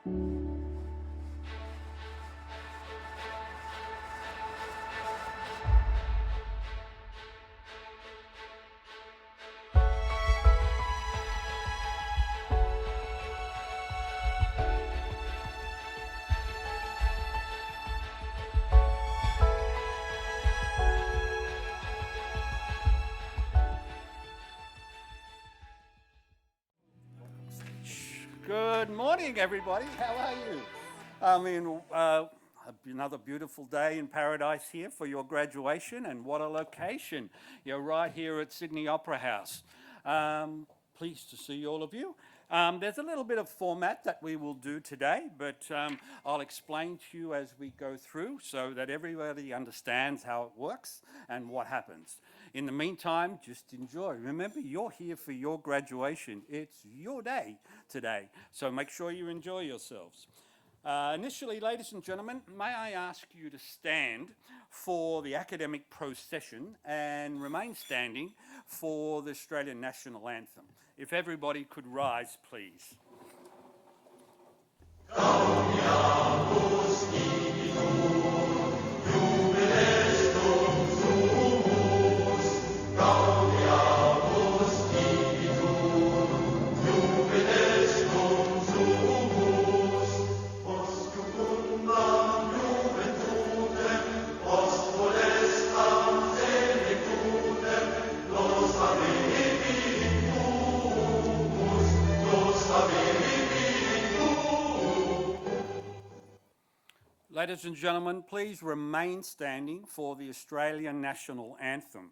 Good morning, everybody. How are you? Another beautiful day in paradise here for your graduation, and what a location. You're right here at Sydney Opera House. Pleased to see all of you. There's a little bit of format that we will do today, but I'll explain to you as we go through so that everybody understands how it works and what happens. In the meantime, just enjoy. Remember, you're here for your graduation. It's your day today, so make sure you enjoy yourselves. Initially, ladies and gentlemen, may I ask you to stand for the academic procession and remain standing for the Australian National Anthem. If everybody could rise, please. Ladies and gentlemen, please remain standing for the Australian National Anthem.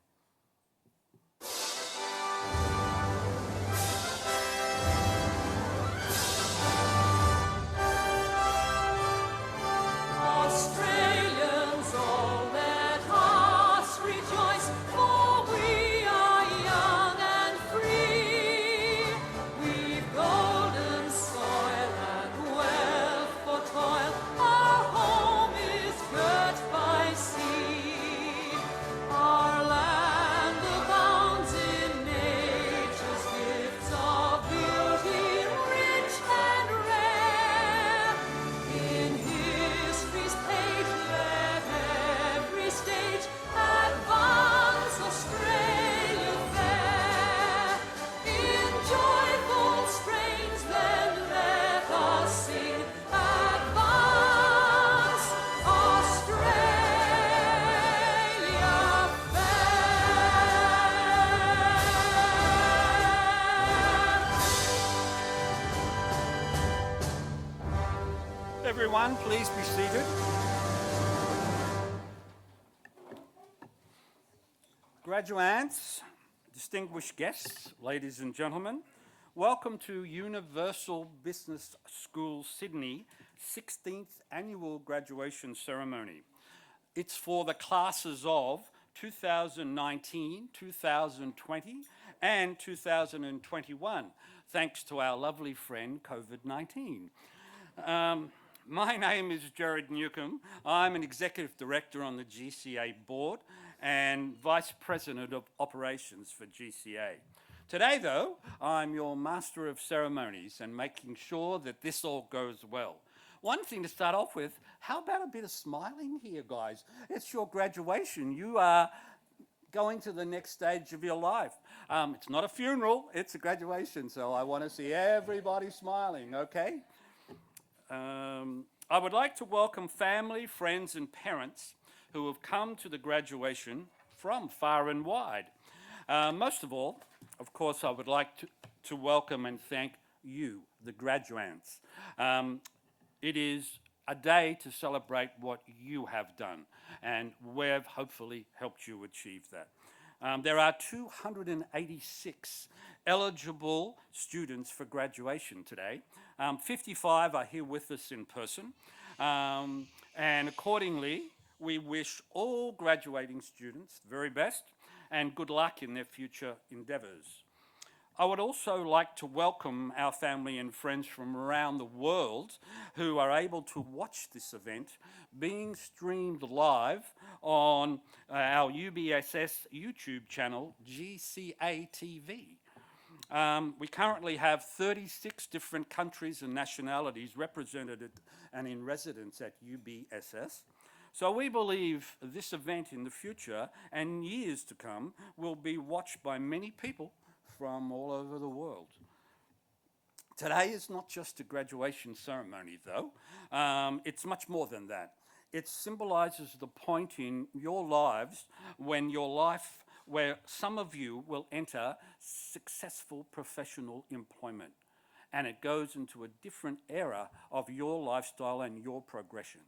Everyone, please be seated. Graduates, distinguished guests, ladies and gentlemen, welcome to Universal Business School Sydney 16th Annual Graduation Ceremony. It's for the classes of 2019, 2020 and 2021, thanks to our lovely friend COVID-19. My name is Jared Newcomb. I'm an Executive Director on the GCA Board and Vice President of Operations for GCA. Today, though, I'm your Master of Ceremonies and making sure that this all goes well. One thing to start off with, how about a bit of smiling here, guys? It's your graduation. You are going to the next stage of your life. It's not a funeral, it's a graduation, so I want to see everybody smiling, okay? I would like to welcome family, friends and parents who have come to the graduation from far and wide. Most of all, of course, I would like to welcome and thank you, the graduates. It is a day to celebrate what you have done, and we've hopefully helped you achieve that. There are 286 eligible students for graduation today. 55 are here with us in person, and accordingly, we wish all graduating students the very best and good luck in their future endeavours. I would also like to welcome our family and friends from around the world who are able to watch this event being streamed live on our UBSS YouTube channel, GCA TV. We currently have 36 different countries and nationalities represented and in residence at UBSS. So we believe this event in the future and years to come will be watched by many people from all over the world. Today is not just a graduation ceremony, though. It's much more than that. It symbolises the point in your lives where some of you will enter successful professional employment, and it goes into a different era of your lifestyle and your progression.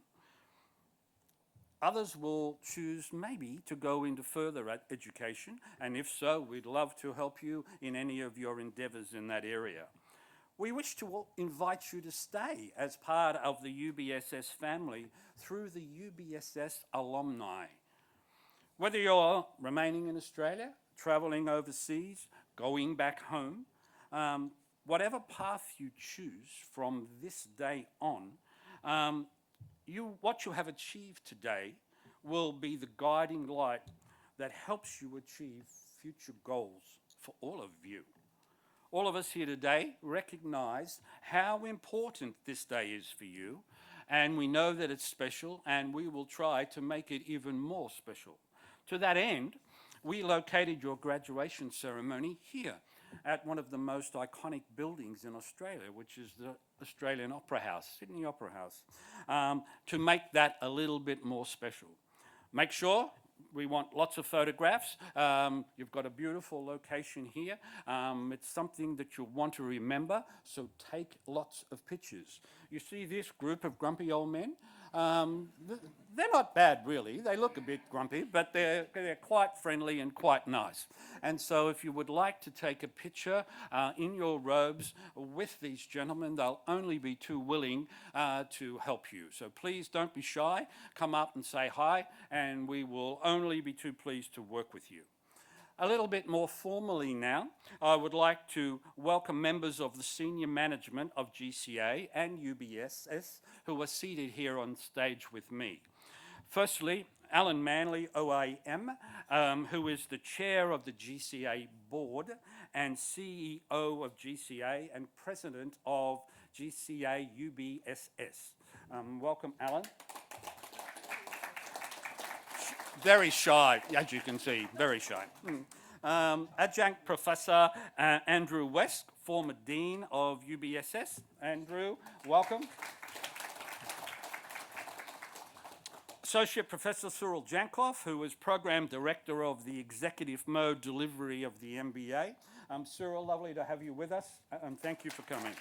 Others will choose maybe to go into further education, and if so, we'd love to help you in any of your endeavours in that area. We wish to invite you to stay as part of the UBSS family through the UBSS alumni. Whether you're remaining in Australia, travelling overseas, going back home, whatever path you choose from this day on, what you have achieved today will be the guiding light that helps you achieve future goals for all of you. All of us here today recognise how important this day is for you, and we know that it's special, and we will try to make it even more special. To that end, we located your graduation ceremony here at one of the most iconic buildings in Australia, which is the Australian Opera House, Sydney Opera House, to make that a little bit more special. Make sure we want lots of photographs. You've got a beautiful location here. It's something that you'll want to remember, so take lots of pictures. You see this group of grumpy old men? They're not bad, really. They look a bit grumpy, but they're quite friendly and quite nice. And so if you would like to take a picture in your robes with these gentlemen, they'll only be too willing to help you. So please don't be shy. Come up and say hi, and we will only be too pleased to work with you. A little bit more formally now, I would like to welcome members of the senior management of GCA and UBSS who are seated here on stage with me. Firstly, Alan Manley, OAM, who is the chair of the GCA board and CEO of GCA and president of GCA UBSS. Welcome, Alan. Very shy, as you can see, very shy. Adjunct Professor Andrew West, former Dean of UBSS. Andrew, welcome. Associate Professor Cyril Jankov, who is Program Director of the Executive Mode Delivery of the MBA. Cyril, lovely to have you with us, and thank you for coming.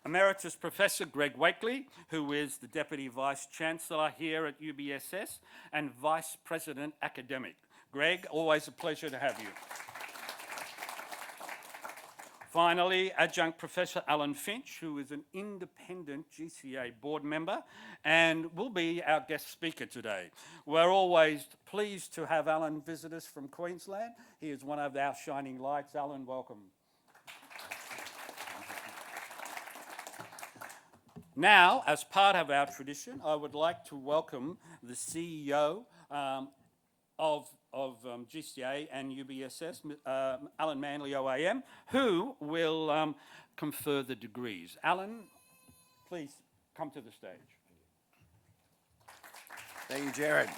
Emeritus Professor Greg Wakely, who is the Deputy Vice-Chancellor here at UBSS and Vice President Academic. Greg, always a pleasure to have you. Finally, Adjunct Professor Alan Finch, who is an independent GCA board member and will be our guest speaker today. We're always pleased to have Alan visit us from Queensland. He is one of our shining lights. Alan, welcome. Now, as part of our tradition, I would like to welcome the CEO of GCA and UBSS, Alan Manley OAM, who will confer the degrees. Alan, please come to the stage. Thank you, Jared.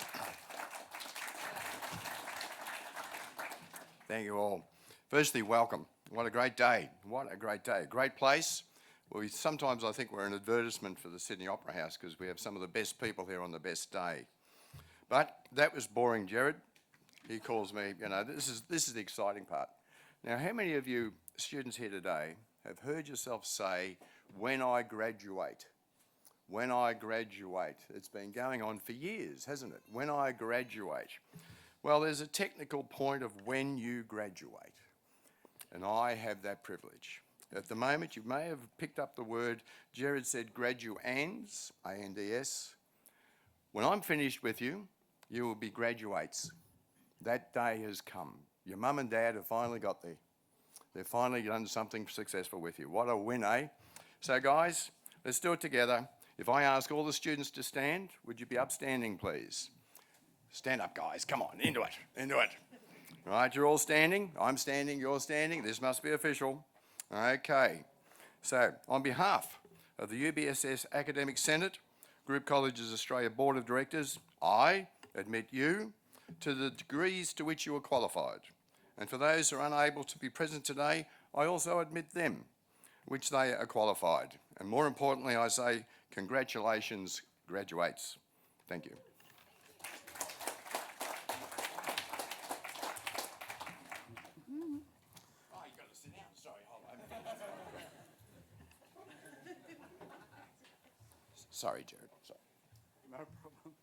Thank you all. Firstly, welcome. What a great day. What a great day. Great place. Well, sometimes I think we're an advertisement for the Sydney Opera House because we have some of the best people here on the best day. But that was boring, Jared. He calls me, this is the exciting part. Now, how many of you students here today have heard yourself say, when I graduate? When I graduate. It's been going on for years, hasn't it? When I graduate. Well, there's a technical point of when you graduate. And I have that privilege. At the moment, you may have picked up the word, Jared said graduands, A-N-D-S. When I'm finished with you, you will be graduates. That day has come. Your mum and dad have finally got there. They've finally done something successful with you. What a win, eh? So guys, let's do it together. If I ask all the students to stand, would you be upstanding, please? Stand up, guys. Come on, into it, into it. Right, you're all standing. I'm standing, you're standing. This must be official. Okay. So, on behalf of the UBSS Academic Senate, Group Colleges Australia Board of Directors, I admit you to the degrees to which you are qualified. And for those who are unable to be present today, I also admit them, which they are qualified. And more importantly, I say congratulations, graduates. Thank you. Oh, you've got to sit down. Sorry, hold on. Sorry, Jared. Sorry. No problem.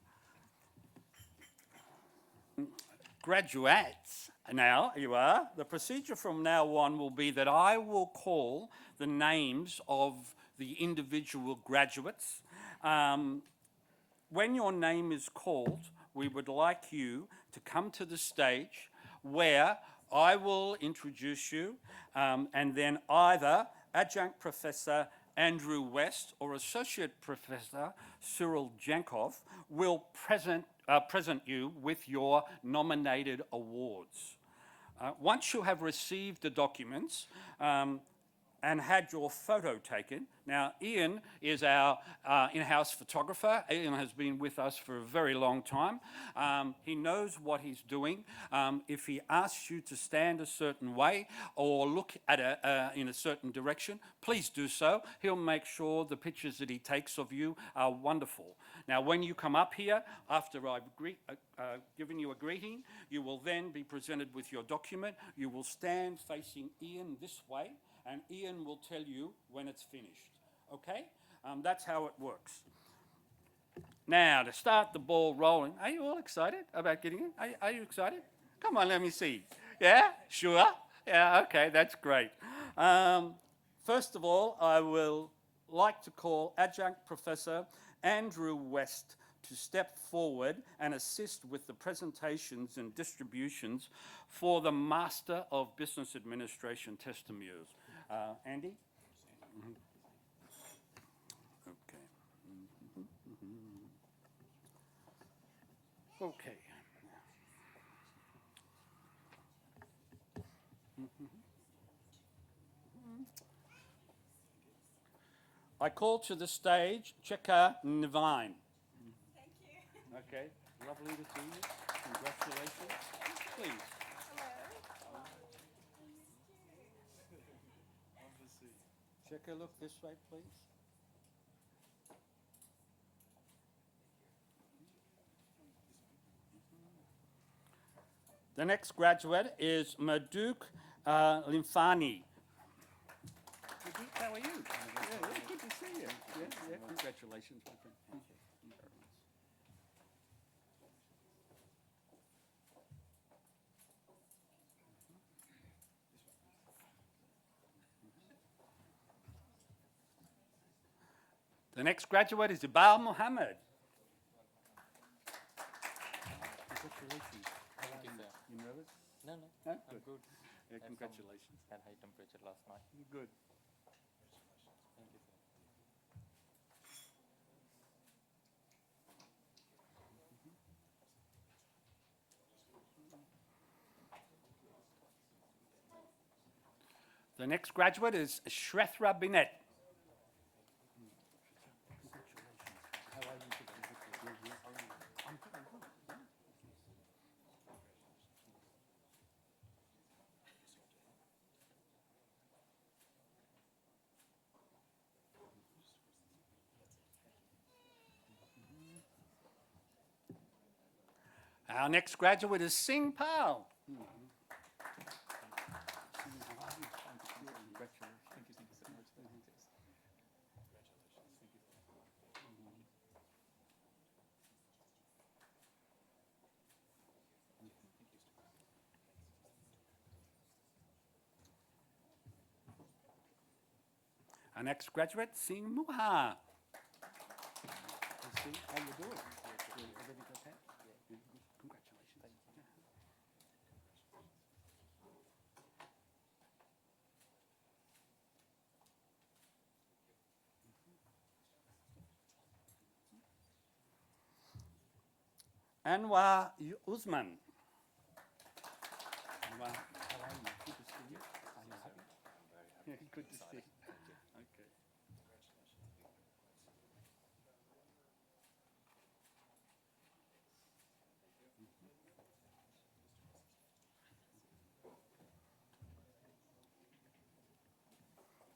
Graduates, now you are. The procedure from now on will be that I will call the names of the individual graduates. When your name is called, we would like you to come to the stage where I will introduce you, and then either Adjunct Professor Andrew West or Associate Professor Cyril Jankov will present you with your nominated awards. Once you have received the documents, and had your photo taken. Now, Ian is our in-house photographer. Ian has been with us for a very long time. He knows what he's doing. If he asks you to stand a certain way or look at in a certain direction, please do so. He'll make sure the pictures that he takes of you are wonderful. Now, when you come up here, after I've given you a greeting, you will then be presented with your document. You will stand facing Ian this way, and Ian will tell you when it's finished, okay? That's how it works. Now, to start the ball rolling, are you all excited about getting in? Are you excited? Come on, let me see. Yeah? Sure? Yeah, okay, that's great. First of all, I will like to call Adjunct Professor Andrew West to step forward and assist with the presentations and distributions for the Master of Business Administration testimonials. Andy? Mm-hmm. Okay. Mm-hmm. Okay. I call to the stage Cheka Nivine. Thank you. Okay, lovely to see you. Congratulations. Please. Cheka, look this way, please. The next graduate is Maduk Limfani. Maduk, how are you? Yeah, good to see you. Yeah, congratulations, my friend. Thank you. The next graduate is Ibal Mohammed. Congratulations. Thank you, sir. You nervous? No, No? I'm Good. good. Yeah, Had congratulations. Had high temperature last night. Good. Thank you, sir. The next graduate is Shrethra Binet. How are you today? I'm good. Our next graduate is Singh Pal. Our next graduate, Singh Muha. How you doing? Everything okay? Yeah. Congratulations. Anwar Usman. Well, how are you? Good to see you. Are you happy? Yeah, good to see you. Okay.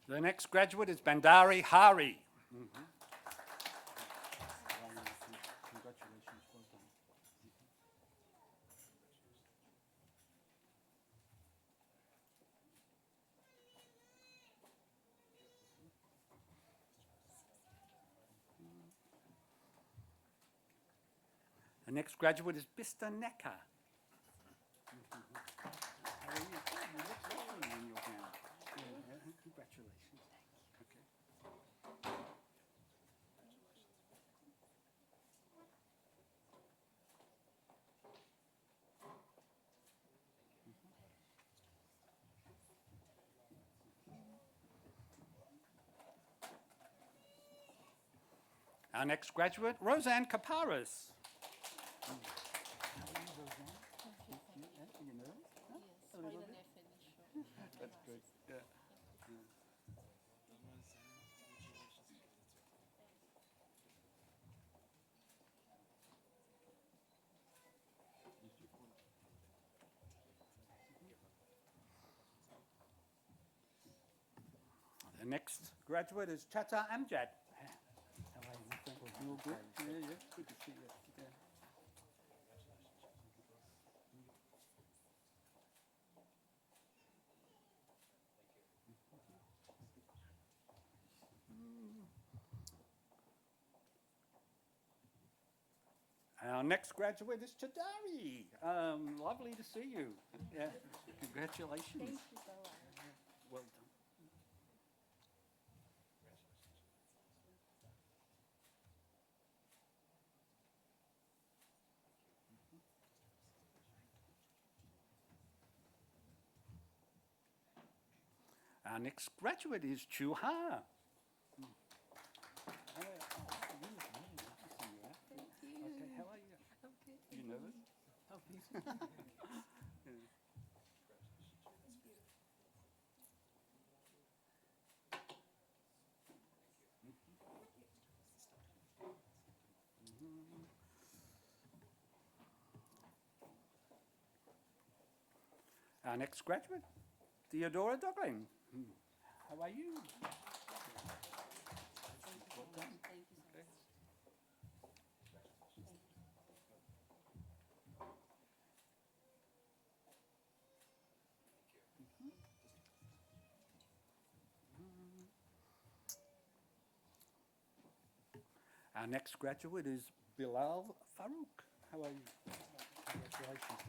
The next graduate is Bandari Hari. Congratulations, well done. The next graduate is Bista Neka. How are you? You look lovely in your gown. Yeah, congratulations. Okay. Our next graduate, Roseanne Kaparis. How are you, Roseanne? You nervous? Huh? Yes, A little finally bit? I finished. That's good. Yeah. The next graduate is Chata Amjad. How are you, my friend? You all good? Yeah, yeah. Good to see you. Yeah. Our next graduate is Chadari. Lovely to see you. Yeah. Congratulations. Thank you so much. Well done. Our next graduate is Chu Ha. Thank you. Okay, how are you? Okay. You nervous? Oh, please. Our next graduate, Theodora Doglin. How are you? Well done. Thank you so much. Our next graduate is Bilal Farouk. How are you? Congratulations.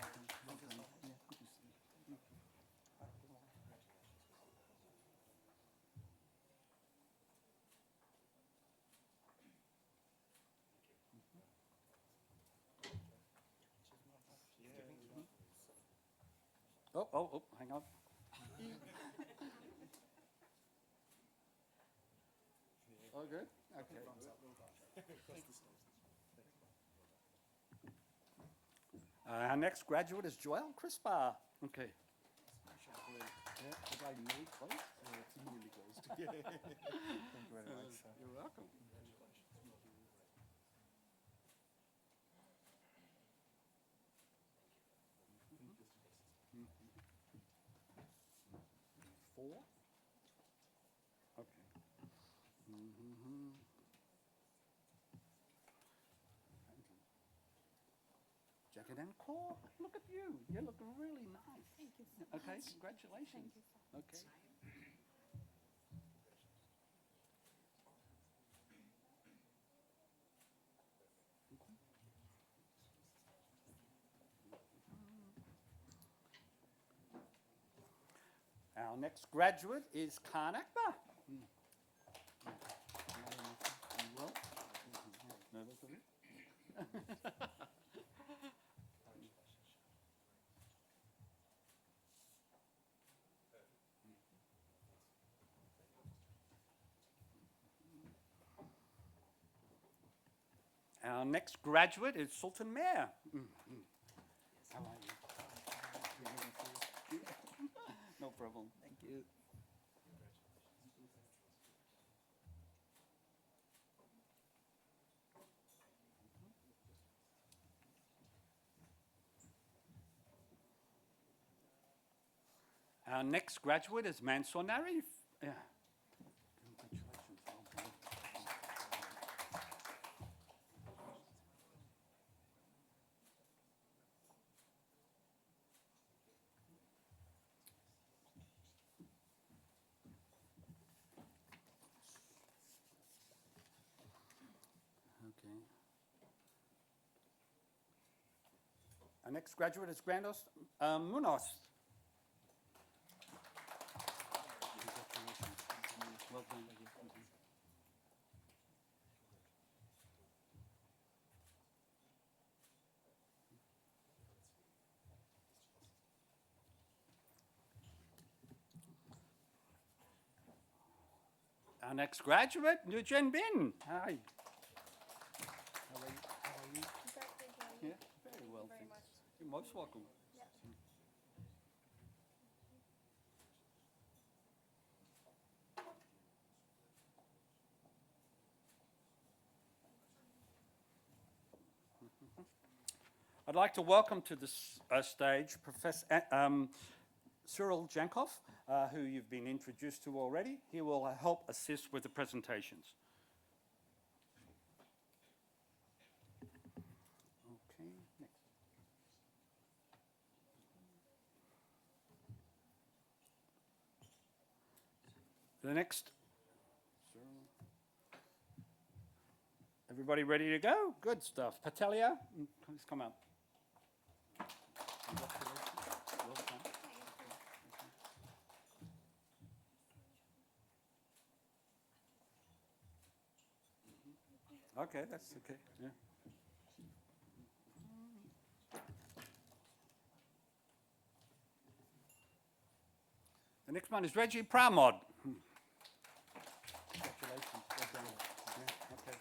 Well done. Yeah, good to see you. Oh, hang on. Oh, good? Okay. Our next graduate is Joel Crispar. Okay. Yeah, was I really close? It's really close. Thank you very much, sir. You're welcome. 4? Okay. Jacket and core. Look at you. You look really nice. Thank you so Okay, much. congratulations. Thank you so much. Okay. Our next graduate is Khan Akbar. You well? Nervous a bit? Our next graduate is Sultan Mayor. How are you? you. Our next graduate is Mansoor Narif. Yeah. Congratulations. Well done. Okay. Our next graduate is Grandos Munoz. Congratulations. Well done. Our next graduate, Nujen Bin. Hi. How are you? How are you? Yeah, very well, very thanks. much. You're most welcome. Yeah. I'd like to welcome to the stage Professor Cyril Jankov, who you've been introduced to already. He will help assist with the presentations. Okay, next. The next. Everybody ready to go? Good stuff. Patelia, please come up. Congratulations. Well done. Okay, that's okay. Yeah. The next one is Reggie Pramod. Congratulations. Well done. Yeah, okay.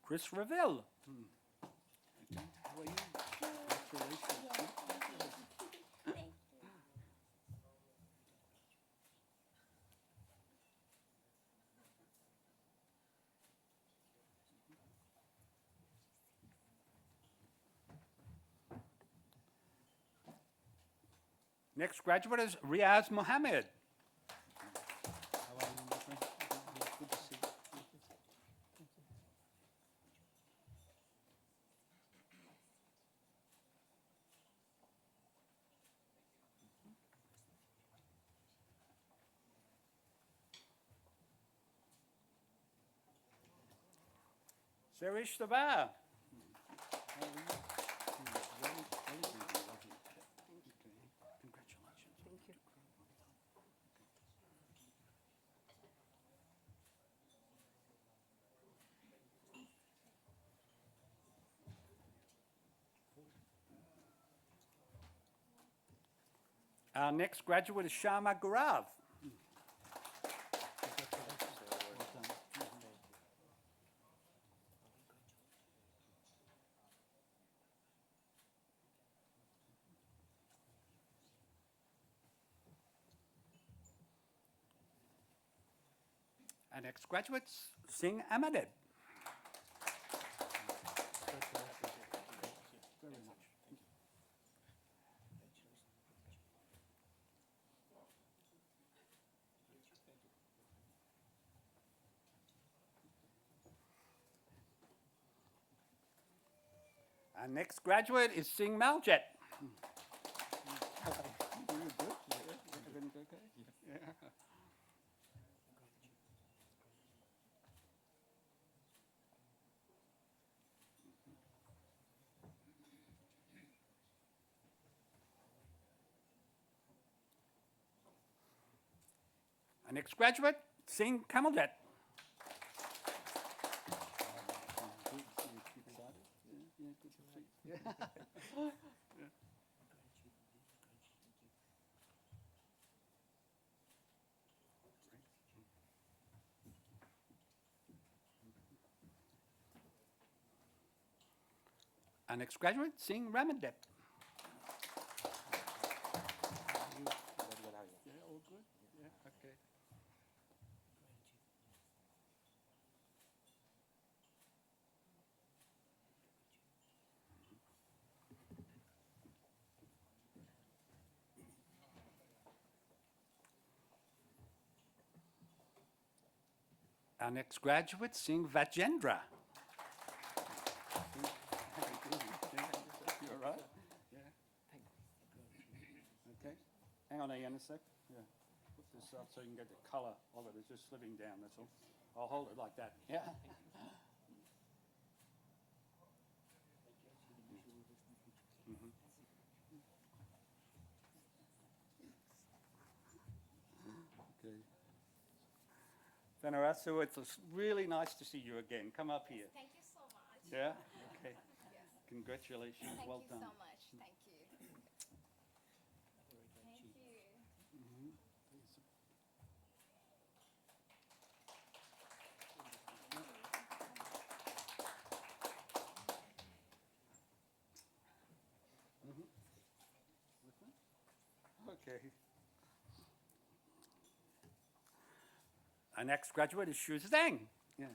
Chris Reville. Okay. How are you? Congratulations. Thank you. Next graduate is Riaz Mohammed. How are you, my friend? Good to see you. Serish Tabar. How are you? Very busy, lovely. Okay. Congratulations. Thank you. Our next graduate is Sharma Gaurav. Our next graduate is Singh Ahmeded. Very much. Thank you. Our next graduate is Singh Maljet. How are you? You good? Yeah. Everything okay? Yeah. Our next graduate, Singh Kamaljet. Our next graduate, Singh Ramadep. Yeah, all good? Yeah, okay. Our next graduate, Singh Vajendra. You all right? Yeah. Okay. Hang on, Ian, a sec. Yeah. Put this up so you can get the colour of it. It's just slipping down, that's all. I'll hold it like that. Yeah. Okay. Vanarasu, it's really nice to see you again. Come up here. Thank you so much. Yeah? Okay. Yes. Congratulations. Thank Well you done. so much. Thank you. Thank you. Okay. Our next graduate is Shu Zhang. Yeah.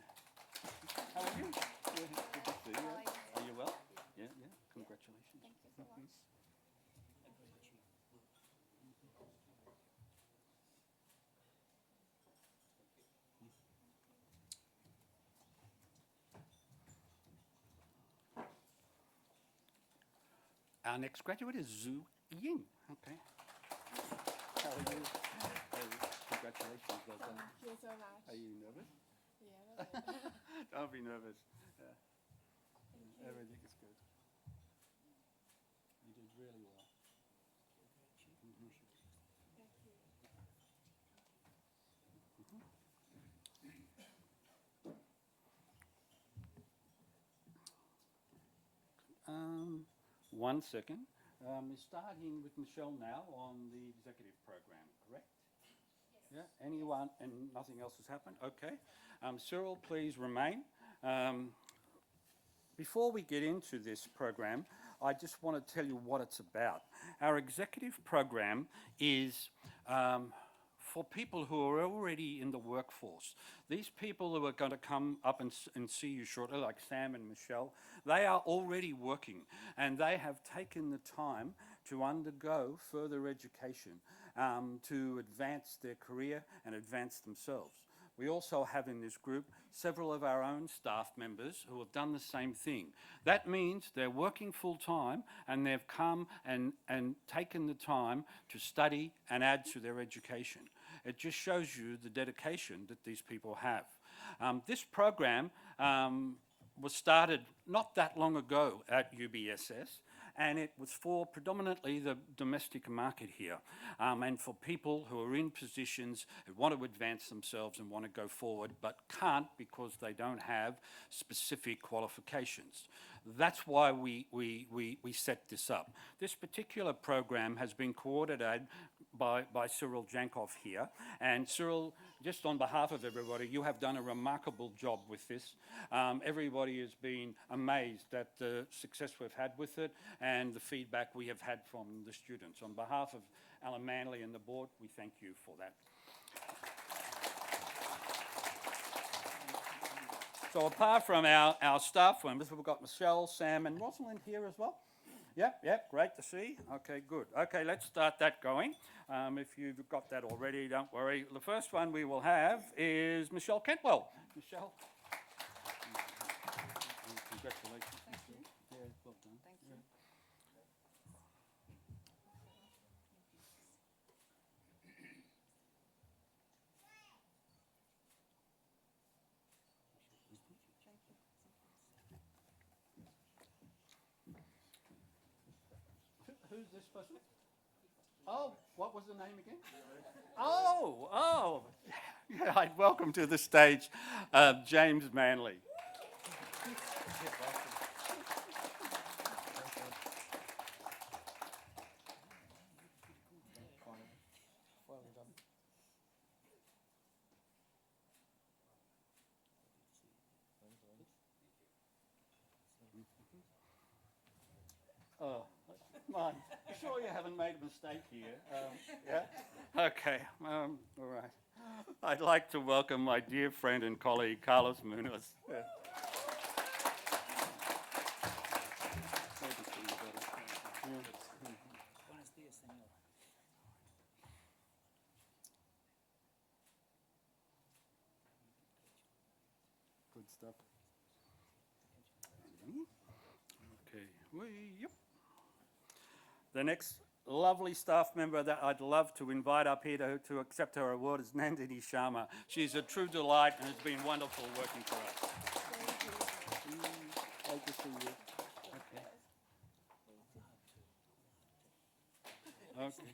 How are you? Yeah, good to see you. How are you? Are you well? Yeah, yeah. Congratulations. Thank you so much. Our next graduate is Zhu Ying. Okay. How are you? Congratulations. Well done. Thank you so much. Are you nervous? Yeah. Don't be nervous. Yeah. Thank you. Everything is good. You did really well. Thank you. One second. We're starting with Michelle now on the executive program, correct? Yes. Yeah. Anyone and nothing else has happened? Okay. Cyril, please remain. Before we get into this program, I just want to tell you what it's about. Our executive program is for people who are already in the workforce. These people who are going to come up and see you shortly, like Sam and Michelle, they are already working and they have taken the time to undergo further education to advance their career and advance themselves. We also have in this group several of our own staff members who have done the same thing. That means they're working full time and they've come and taken the time to study and add to their education. It just shows you the dedication that these people have. This program was started not that long ago at UBSS, and it was for predominantly the domestic market here, and for people who are in positions who want to advance themselves and want to go forward but can't because they don't have specific qualifications. That's why we set this up. This particular program has been coordinated by Cyril Jankov here, and Cyril, just on behalf of everybody, you have done a remarkable job with this. Everybody has been amazed at the success we've had with it and the feedback we have had from the students. On behalf of Alan Manley and the board, we thank you for that. So apart from our staff members, we've got Michelle, Sam and Rosalind here as well. Yep, great to see. Okay, good. Okay, let's start that going. If you've got that already, don't worry. The first one we will have is Michelle Cantwell. Michelle. Congratulations. Thank you. Yeah, well done. Thank you. Who's this person? Oh, what was the name again? Oh. Yeah, welcome to the stage, James Manley. Oh, come on. You sure you haven't made a mistake here? Yeah? Okay, all right. I'd like to welcome my dear friend and colleague, Carlos Munoz. Yeah. Good to see you, brother. Buenos días, señor. Good stuff. Okay, yep. The next lovely staff member that I'd love to invite up here to accept her award is Nandini Sharma. She's a true delight and has been wonderful working for us. Great to see you. Okay. Okay. Thank you.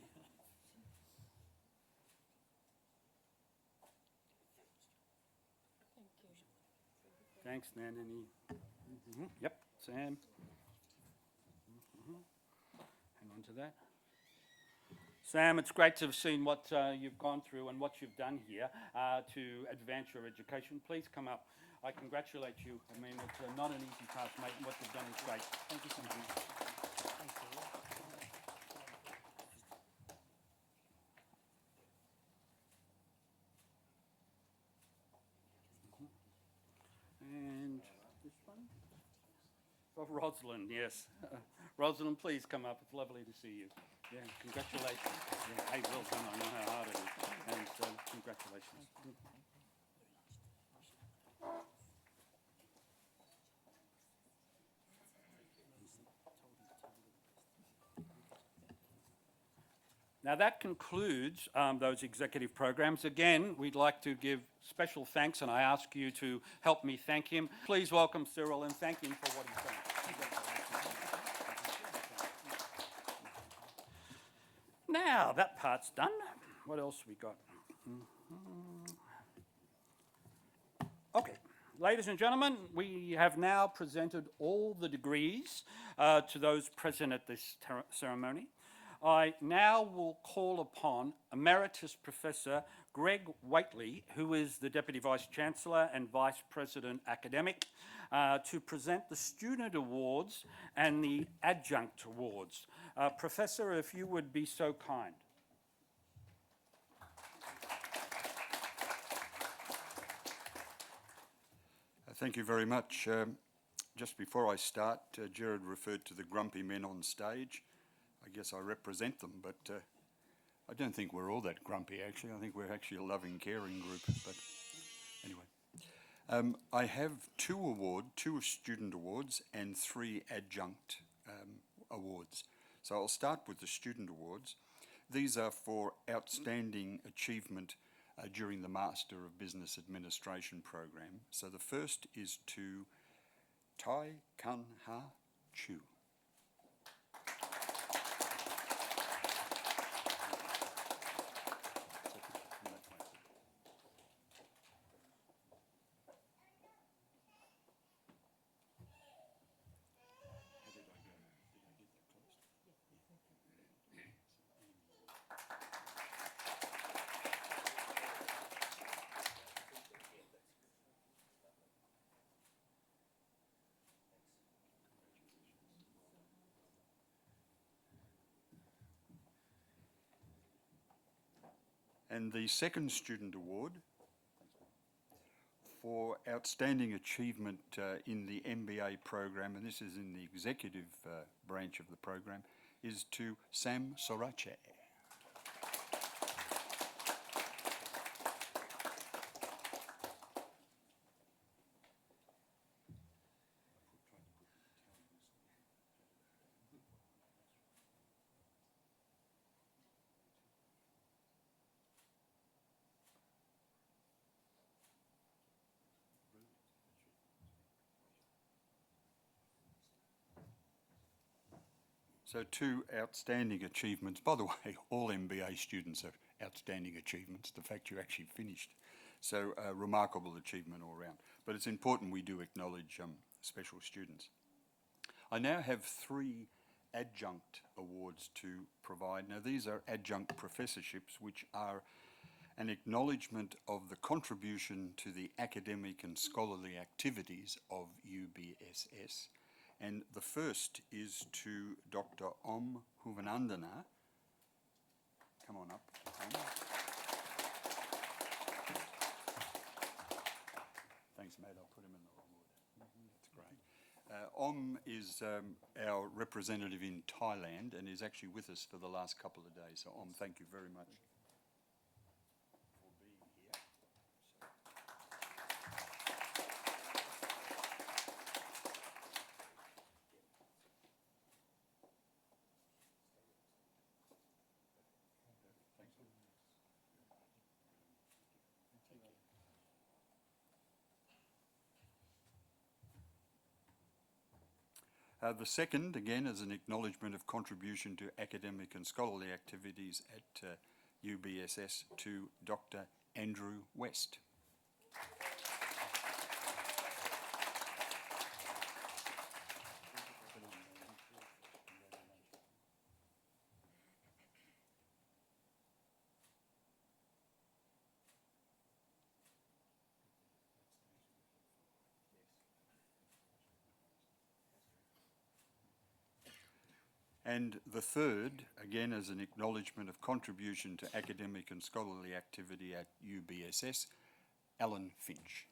Thanks, Nandini. Yep, Sam. Hang on to that. Sam, it's great to have seen what you've gone through and what you've done here to advance your education. Please come up. I congratulate you. I mean, it's not an easy task, mate, and what you've done is great. Thank you so much. And this one? Oh, Rosalind, yes. Rosalind, please come up. It's lovely to see you. Yeah, congratulations. Yeah, hey, well done. I know how hard it is. And congratulations. Now that concludes those executive programs. Again, we'd like to give special thanks, and I ask you to help me thank him. Please welcome Cyril and thank him for what he's done. Now that part's done. What else we got? Okay, ladies and gentlemen, we have now presented all the degrees to those present at this ceremony. I now will call upon Emeritus Professor Greg Waitley, who is the Deputy Vice-Chancellor and Vice President Academic, to present the Student Awards and the Adjunct Awards. Professor, if you would be so kind. Thank you very much. Just before I start, Gerard referred to the grumpy men on stage. I guess I represent them, but I don't think we're all that grumpy, actually. I think we're actually a loving, caring group. But anyway, I have two student awards and 3 adjunct awards. So I'll start with the student awards. These are for outstanding achievement during the Master of Business Administration program. So the first is to Tai Kun Ha Chu. And the second student award for outstanding achievement in the MBA program, and this is in the executive branch of the program, is to Sam Sorache. So 2 outstanding achievements. By the way, all MBA students have outstanding achievements, the fact you actually finished. So remarkable achievement all round. But it's important we do acknowledge special students. I now have 3 adjunct awards to provide. Now these are adjunct professorships, which are an acknowledgement of the contribution to the academic and scholarly activities of UBSS And the first is to Dr. Om Huvanandana. Come on up, Om. Thanks, mate. I'll put him in the wrong order. That's great. Om is our representative in Thailand and is actually with us for the last couple of days. So, Om, thank you very much for being here. The second, again, is an acknowledgement of contribution to academic and scholarly activities at UBSS to Dr. Andrew West. And the third, again, as an acknowledgement of contribution to academic and scholarly activity at UBSS, Alan Finch.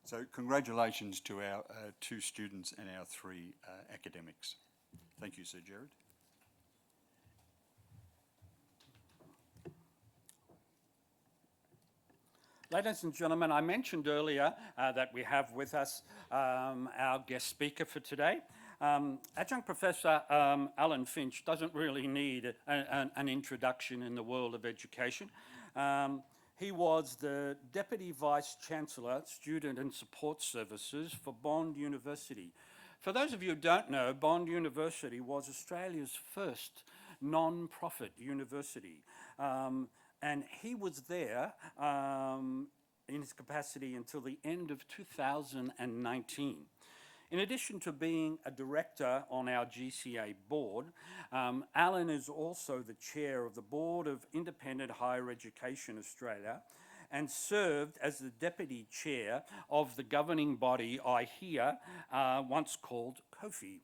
So congratulations to our two students and our three academics. Thank you, Sir Gerard. Ladies and gentlemen, I mentioned earlier that we have with us our guest speaker for today. Adjunct Professor Alan Finch doesn't really need an introduction in the world of education. He was the Deputy Vice-Chancellor, Student and Support Services for Bond University. For those of you who don't know, Bond University was Australia's first non-profit university. And he was there in his capacity until the end of 2019. In addition to being a director on our GCA board, Alan is also the chair of the Board of Independent Higher Education Australia and served as the deputy chair of the governing body IHEA, once called COFI.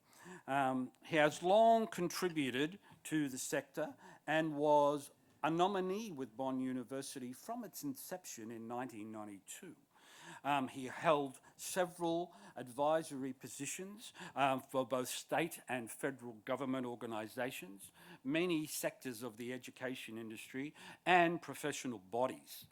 He has long contributed to the sector and was a nominee with Bond University from its inception in 1992. He held several advisory positions for both state and federal government organisations, many sectors of the education industry and professional bodies.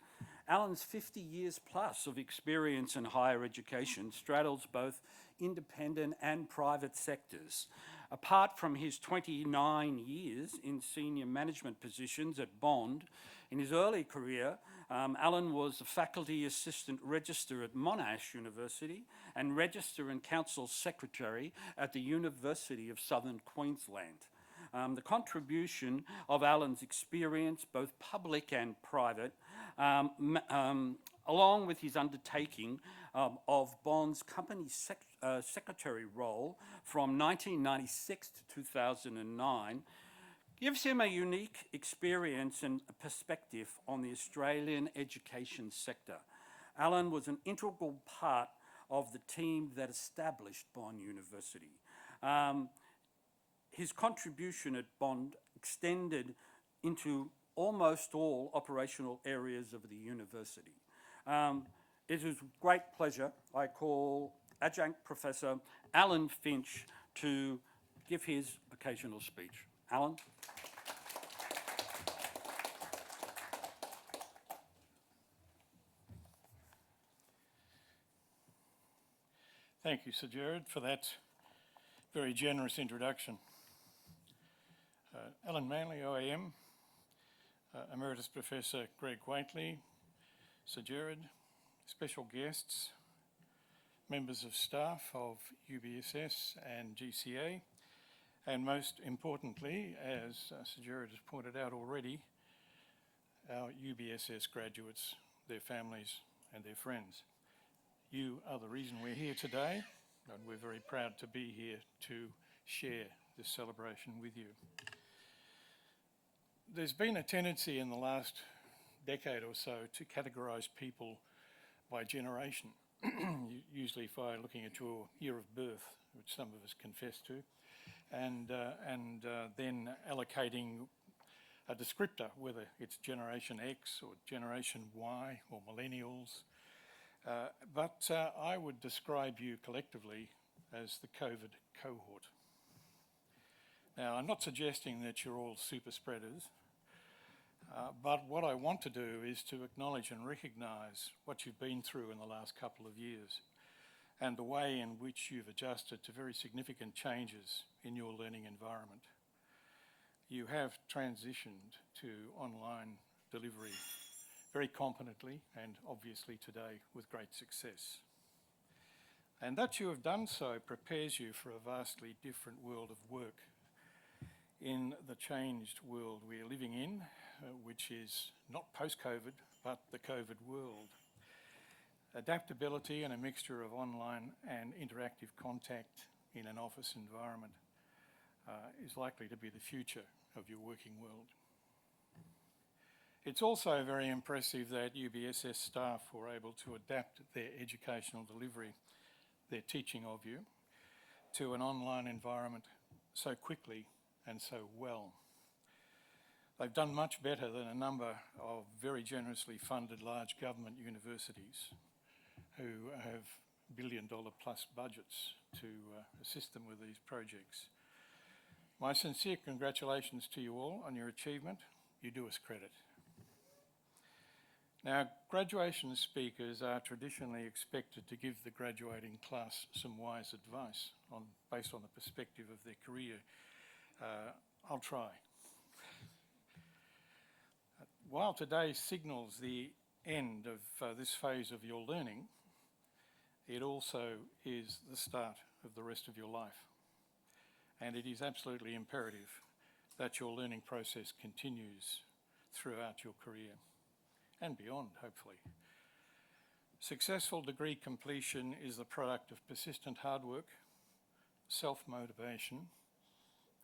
Alan's 50 years plus of experience in higher education straddles both independent and private sectors. Apart from his 29 years in senior management positions at Bond, in his early career, Alan was a faculty assistant register at Monash University and register and council secretary at the University of Southern Queensland. The contribution of Alan's experience, both public and private, along with his undertaking of Bond's company secretary role from 1996 to 2009, gives him a unique experience and a perspective on the Australian education sector. Alan was an integral part of the team that established Bond University. His contribution at Bond extended into almost all operational areas of the university. It is with great pleasure I call Adjunct Professor Alan Finch to give his occasional speech. Alan. Thank you, Sir Gerard, for that very generous introduction. Alan Manley, OAM, Emeritus Professor Greg Waitley, Sir Gerard, special guests, members of staff of UBSS and GCA, and most importantly, as Sir Gerard has pointed out already, our UBSS graduates, their families and their friends. You are the reason we're here today, and we're very proud to be here to share this celebration with you. There's been a tendency in the last decade or so to categorise people by generation, usually by looking at your year of birth, which some of us confess to, and then allocating a descriptor, whether it's Generation X or Generation Y or Millennials. But I would describe you collectively as the COVID cohort. Now, I'm not suggesting that you're all super spreaders, but what I want to do is to acknowledge and recognise what you've been through in the last couple of years and the way in which you've adjusted to very significant changes in your learning environment. You have transitioned to online delivery very competently and obviously today with great success. And that you have done so prepares you for a vastly different world of work in the changed world we are living in, which is not post-COVID, but the COVID world. Adaptability and a mixture of online and interactive contact in an office environment is likely to be the future of your working world. It's also very impressive that UBSS staff were able to adapt their educational delivery, their teaching of you, to an online environment so quickly and so well. They've done much better than a number of very generously funded large government universities who have billion-dollar plus budgets to assist them with these projects. My sincere congratulations to you all on your achievement. You do us credit. Now, graduation speakers are traditionally expected to give the graduating class some wise advice based on the perspective of their career. I'll try. While today signals the end of this phase of your learning, it also is the start of the rest of your life. And it is absolutely imperative that your learning process continues throughout your career and beyond, hopefully. Successful degree completion is the product of persistent hard work, self-motivation,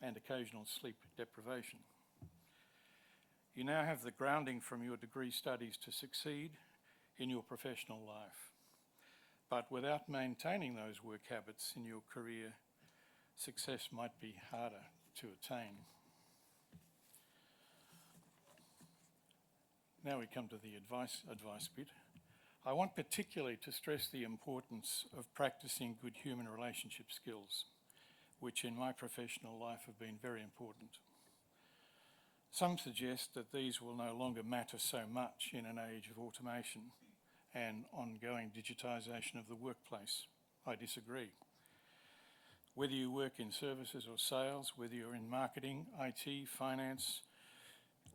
and occasional sleep deprivation. You now have the grounding from your degree studies to succeed in your professional life. But without maintaining those work habits in your career, success might be harder to attain. Now we come to the advice bit. I want particularly to stress the importance of practicing good human relationship skills, which in my professional life have been very important. Some suggest that these will no longer matter so much in an age of automation and ongoing digitisation of the workplace. I disagree. Whether you work in services or sales, whether you're in marketing, IT, finance,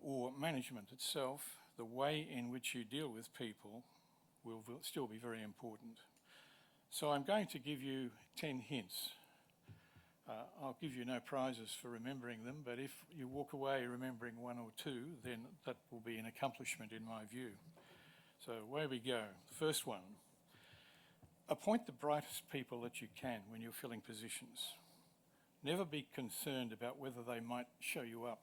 or management itself, the way in which you deal with people will still be very important. So I'm going to give you 10 hints. I'll give you no prizes for remembering them, but if you walk away remembering one or two, then that will be an accomplishment in my view. So away we go. First one, appoint the brightest people that you can when you're filling positions. Never be concerned about whether they might show you up.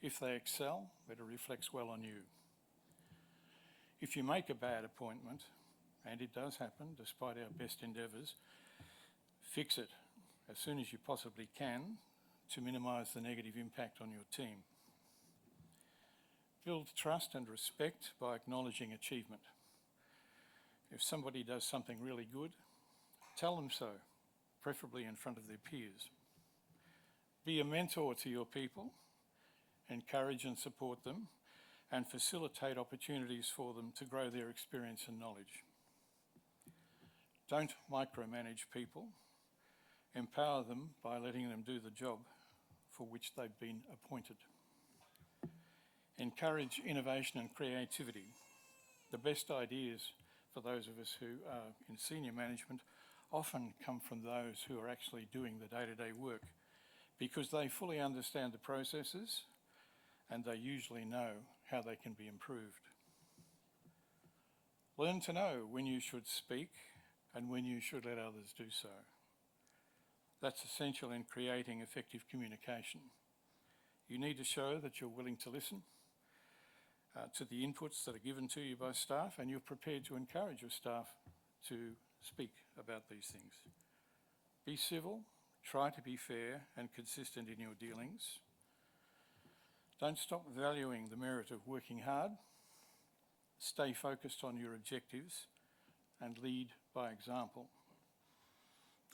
If they excel, it reflects well on you. If you make a bad appointment, and it does happen despite our best endeavours, fix it as soon as you possibly can to minimise the negative impact on your team. Build trust and respect by acknowledging achievement. If somebody does something really good, tell them so, preferably in front of their peers. Be a mentor to your people, encourage and support them, and facilitate opportunities for them to grow their experience and knowledge. Don't micromanage people. Empower them by letting them do the job for which they've been appointed. Encourage innovation and creativity. The best ideas for those of us who are in senior management often come from those who are actually doing the day-to-day work because they fully understand the processes and they usually know how they can be improved. Learn to know when you should speak and when you should let others do so. That's essential in creating effective communication. You need to show that you're willing to listen to the inputs that are given to you by staff, and you're prepared to encourage your staff to speak about these things. Be civil, try to be fair and consistent in your dealings. Don't stop valuing the merit of working hard. Stay focused on your objectives and lead by example.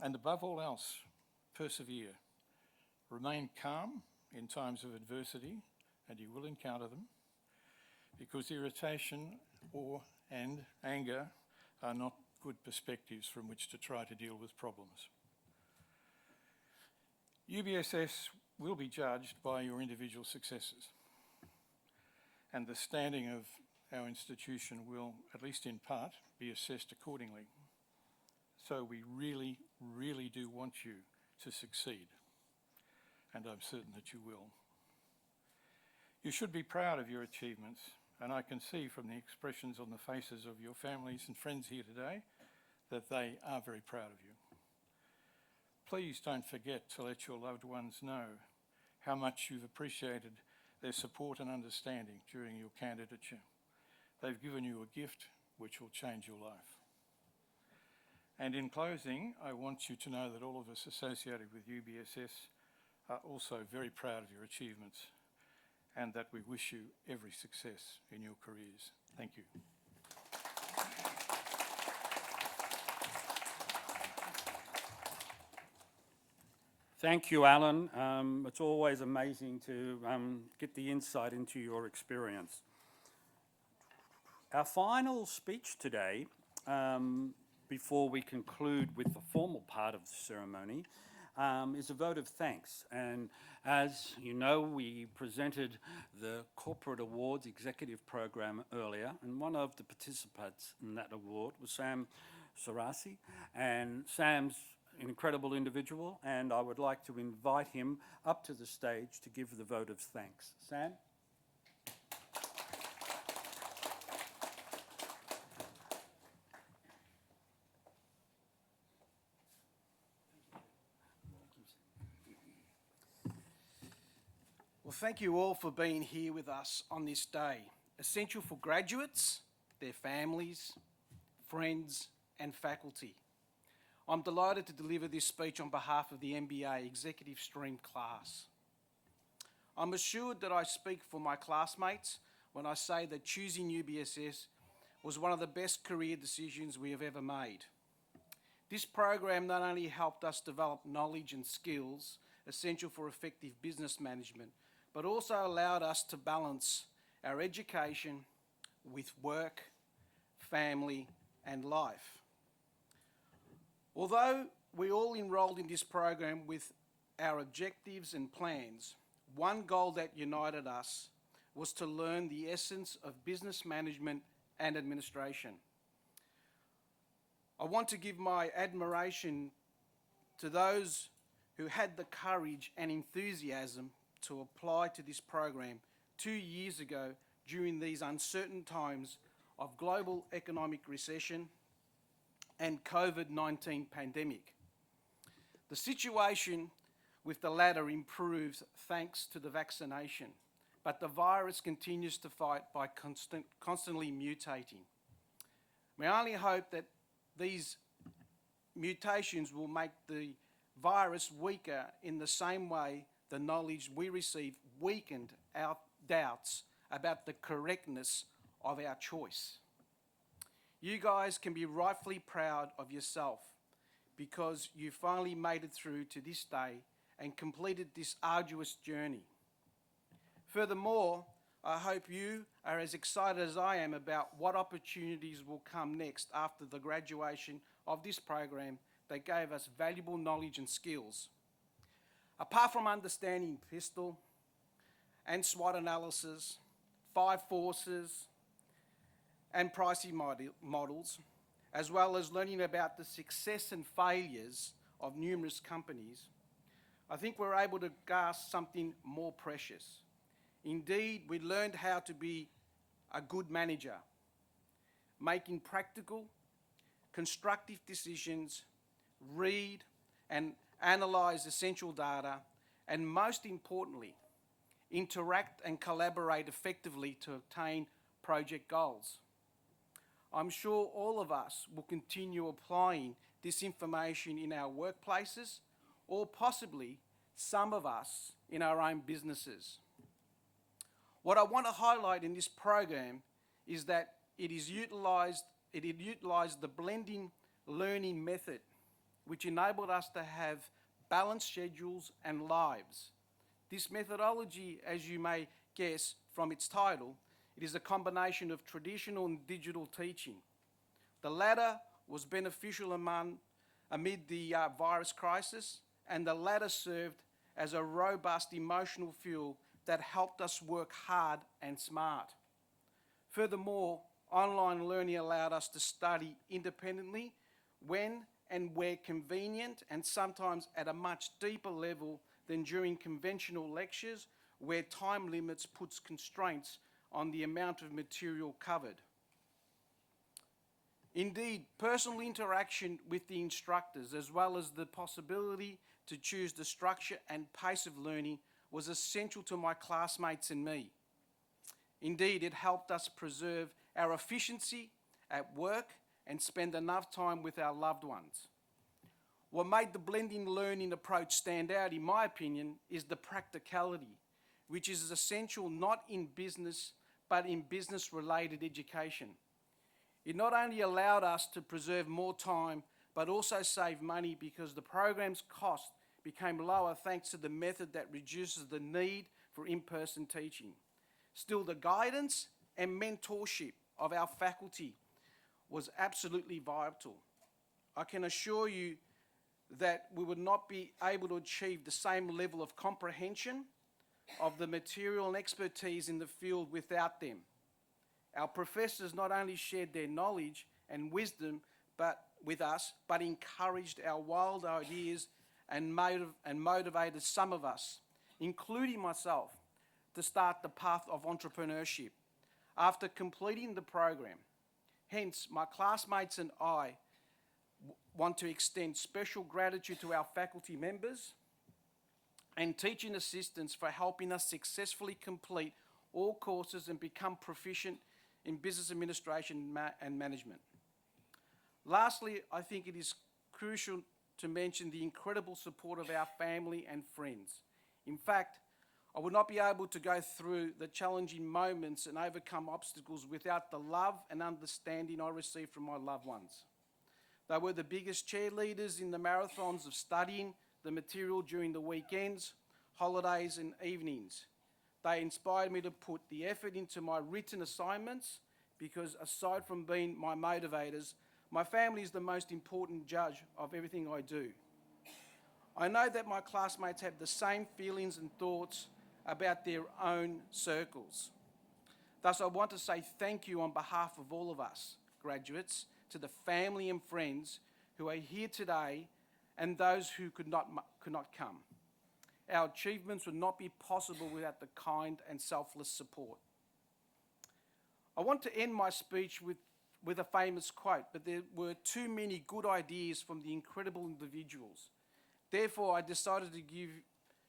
And above all else, persevere. Remain calm in times of adversity, and you will encounter them, because irritation and anger are not good perspectives from which to try to deal with problems. UBSS will be judged by your individual successes, and the standing of our institution will, at least in part, be assessed accordingly. So we really, really do want you to succeed, and I'm certain that you will. You should be proud of your achievements, and I can see from the expressions on the faces of your families and friends here today that they are very proud of you. Please don't forget to let your loved ones know how much you've appreciated their support and understanding during your candidature. They've given you a gift which will change your life. And in closing, I want you to know that all of us associated with UBSS are also very proud of your achievements, and that we wish you every success in your careers. Thank you. Thank you, Alan. It's always amazing to get the insight into your experience. Our final speech today, before we conclude with the formal part of the ceremony, is a vote of thanks. And as you know, we presented the Corporate Awards Executive Program earlier, and one of the participants in that award was Sam Sarasi. And Sam's an incredible individual, and I would like to invite him up to the stage to give the vote of thanks. Sam? Well, thank you all for being here with us on this day, essential for graduates, their families, friends, and faculty. I'm delighted to deliver this speech on behalf of the MBA Executive Stream class. I'm assured that I speak for my classmates when I say that choosing UBSS was one of the best career decisions we have ever made. This program not only helped us develop knowledge and skills essential for effective business management, but also allowed us to balance our education with work, family, and life. Although we all enrolled in this program with our objectives and plans, one goal that united us was to learn the essence of business management and administration. I want to give my admiration to those who had the courage and enthusiasm to apply to this program 2 years ago during these uncertain times of global economic recession and COVID-19 pandemic. The situation with the latter improves thanks to the vaccination, but the virus continues to fight by constantly mutating. We only hope that these mutations will make the virus weaker in the same way the knowledge we receive weakened our doubts about the correctness of our choice. You guys can be rightfully proud of yourself because you finally made it through to this day and completed this arduous journey. Furthermore, I hope you are as excited as I am about what opportunities will come next after the graduation of this program that gave us valuable knowledge and skills. Apart from understanding pistol and SWOT analysis, 5 forces, and pricing models, as well as learning about the success and failures of numerous companies, I think we're able to grasp something more precious. Indeed, we learned how to be a good manager, making practical, constructive decisions, read and analyse essential data, and most importantly, interact and collaborate effectively to obtain project goals. I'm sure all of us will continue applying this information in our workplaces, or possibly some of us in our own businesses. What I want to highlight in this program is that it utilised the blending learning method, which enabled us to have balanced schedules and lives. This methodology, as you may guess from its title, it is a combination of traditional and digital teaching. The latter was beneficial amid the virus crisis, and the latter served as a robust emotional fuel that helped us work hard and smart. Furthermore, online learning allowed us to study independently when and where convenient, and sometimes at a much deeper level than during conventional lectures, where time limits puts constraints on the amount of material covered. Indeed, personal interaction with the instructors, as well as the possibility to choose the structure and pace of learning, was essential to my classmates and me. Indeed, it helped us preserve our efficiency at work and spend enough time with our loved ones. What made the blending learning approach stand out, in my opinion, is the practicality, which is essential not in business, but in business-related education. It not only allowed us to preserve more time, but also save money because the program's cost became lower thanks to the method that reduces the need for in-person teaching. Still, the guidance and mentorship of our faculty was absolutely vital. I can assure you that we would not be able to achieve the same level of comprehension of the material and expertise in the field without them. Our professors not only shared their knowledge and wisdom with us, but encouraged our wild ideas and motivated some of us, including myself, to start the path of entrepreneurship after completing the program. Hence, my classmates and I want to extend special gratitude to our faculty members and teaching assistants for helping us successfully complete all courses and become proficient in business administration and management. Lastly, I think it is crucial to mention the incredible support of our family and friends. In fact, I would not be able to go through the challenging moments and overcome obstacles without the love and understanding I received from my loved ones. They were the biggest cheerleaders in the marathons of studying the material during the weekends, holidays and evenings. They inspired me to put the effort into my written assignments because aside from being my motivators, my family is the most important judge of everything I do. I know that my classmates have the same feelings and thoughts about their own circles. Thus, I want to say thank you on behalf of all of us, graduates, to the family and friends who are here today and those who could not come. Our achievements would not be possible without the kind and selfless support. I want to end my speech with a famous quote, but there were too many good ideas from the incredible individuals. Therefore, I decided to give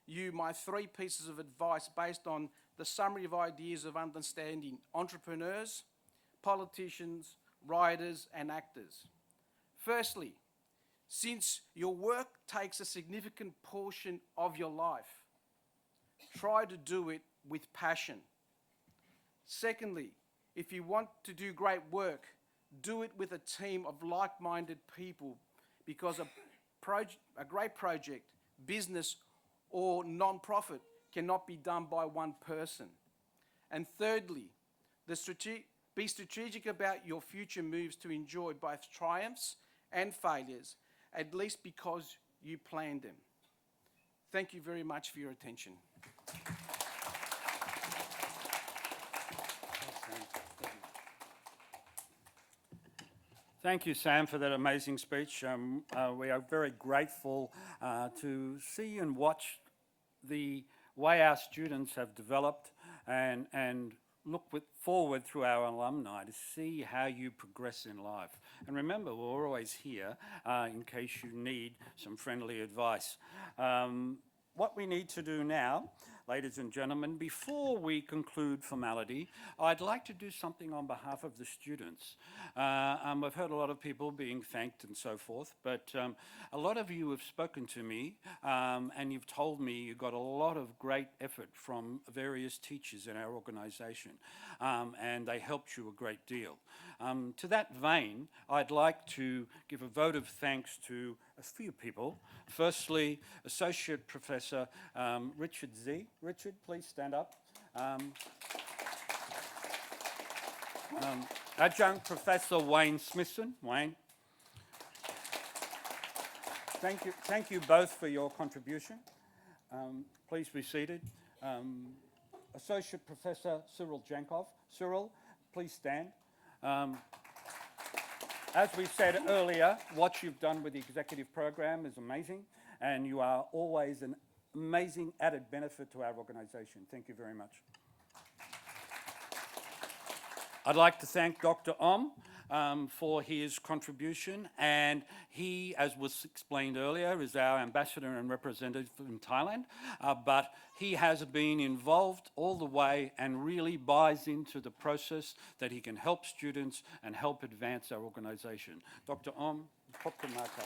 you my 3 pieces of advice based on the summary of ideas of understanding entrepreneurs, politicians, writers, and actors. Firstly, since your work takes a significant portion of your life, try to do it with passion. Secondly, if you want to do great work, do it with a team of like-minded people because a great project, business, or non-profit cannot be done by one person. And thirdly, be strategic about your future moves to enjoy both triumphs and failures, at least because you planned them. Thank you very much for your attention. Thank you, Sam, for that amazing speech. We are very grateful to see and watch the way our students have developed and forward through our alumni to see how you progress in life. And remember, we're always here in case you need some friendly advice. What we need to do now, ladies and gentlemen, before we conclude formality, I'd like to do something on behalf of the students. I've heard a lot of people being thanked and so forth, but a lot of you have spoken to me and you've told me you got a lot of great effort from various teachers in our organisation, and they helped you a great deal. To that vein, I'd like to give a vote of thanks to a few people. Firstly, Associate Professor Richard Z. Richard, please stand up. Adjunct Professor Wayne Smithson. Wayne. Thank you both for your contribution. Please be seated. Associate Professor Cyril Jankov. Cyril, please stand. As we said earlier, what you've done with the executive program is amazing, and you are always an amazing added benefit to our organisation. Thank you very much. I'd like to thank Dr. Om for his contribution, and he, as was explained earlier, is our ambassador and representative in Thailand, but he has been involved all the way and really buys into the process that he can help students and help advance our organisation. Dr. Om, Dr. Marka.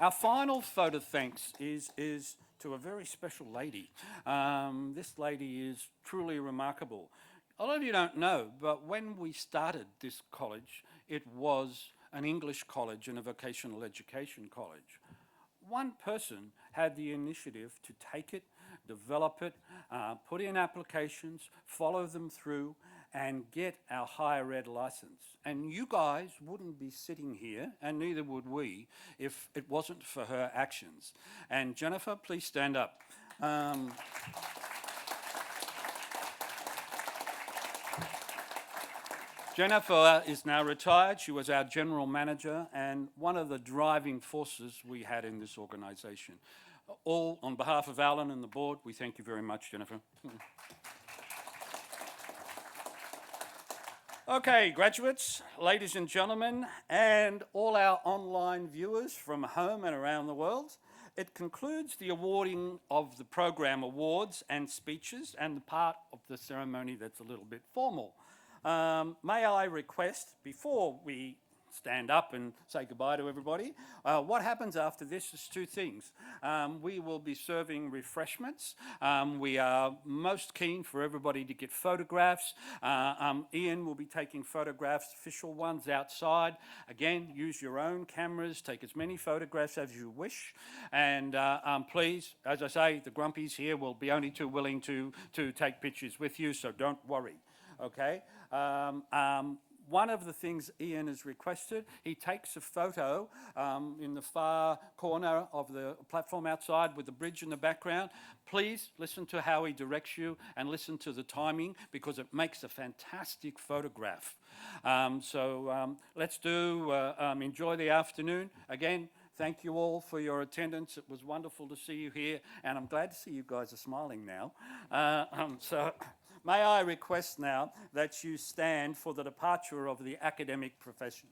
Our final vote of thanks is to a very special lady. This lady is truly remarkable. A lot of you don't know, but when we started this college, it was an English college and a vocational education college. One person had the initiative to take it, develop it, put in applications, follow them through, and get our higher ed licence. And you guys wouldn't be sitting here, and neither would we, if it wasn't for her actions. And Jennifer, please stand up. Jennifer is now retired. She was our general manager and one of the driving forces we had in this organisation. All on behalf of Alan and the board, we thank you very much, Jennifer. Okay, graduates, ladies and gentlemen, and all our online viewers from home and around the world, it concludes the awarding of the program awards and speeches and the part of the ceremony that's a little bit formal. May I request, before we stand up and say goodbye to everybody, what happens after this is two things. We will be serving refreshments. We are most keen for everybody to get photographs. Ian will be taking photographs, official ones, outside. Again, use your own cameras, take as many photographs as you wish. And please, as I say, the grumpies here will be only too willing to take pictures with you, so don't worry. Okay? One of the things Ian has requested, he takes a photo in the far corner of the platform outside with the bridge in the background. Please listen to how he directs you and listen to the timing because it makes a fantastic photograph. Let's enjoy the afternoon. Again, thank you all for your attendance. It was wonderful to see you here, and I'm glad to see you guys are smiling now. May I request now that you stand for the departure of the academic profession.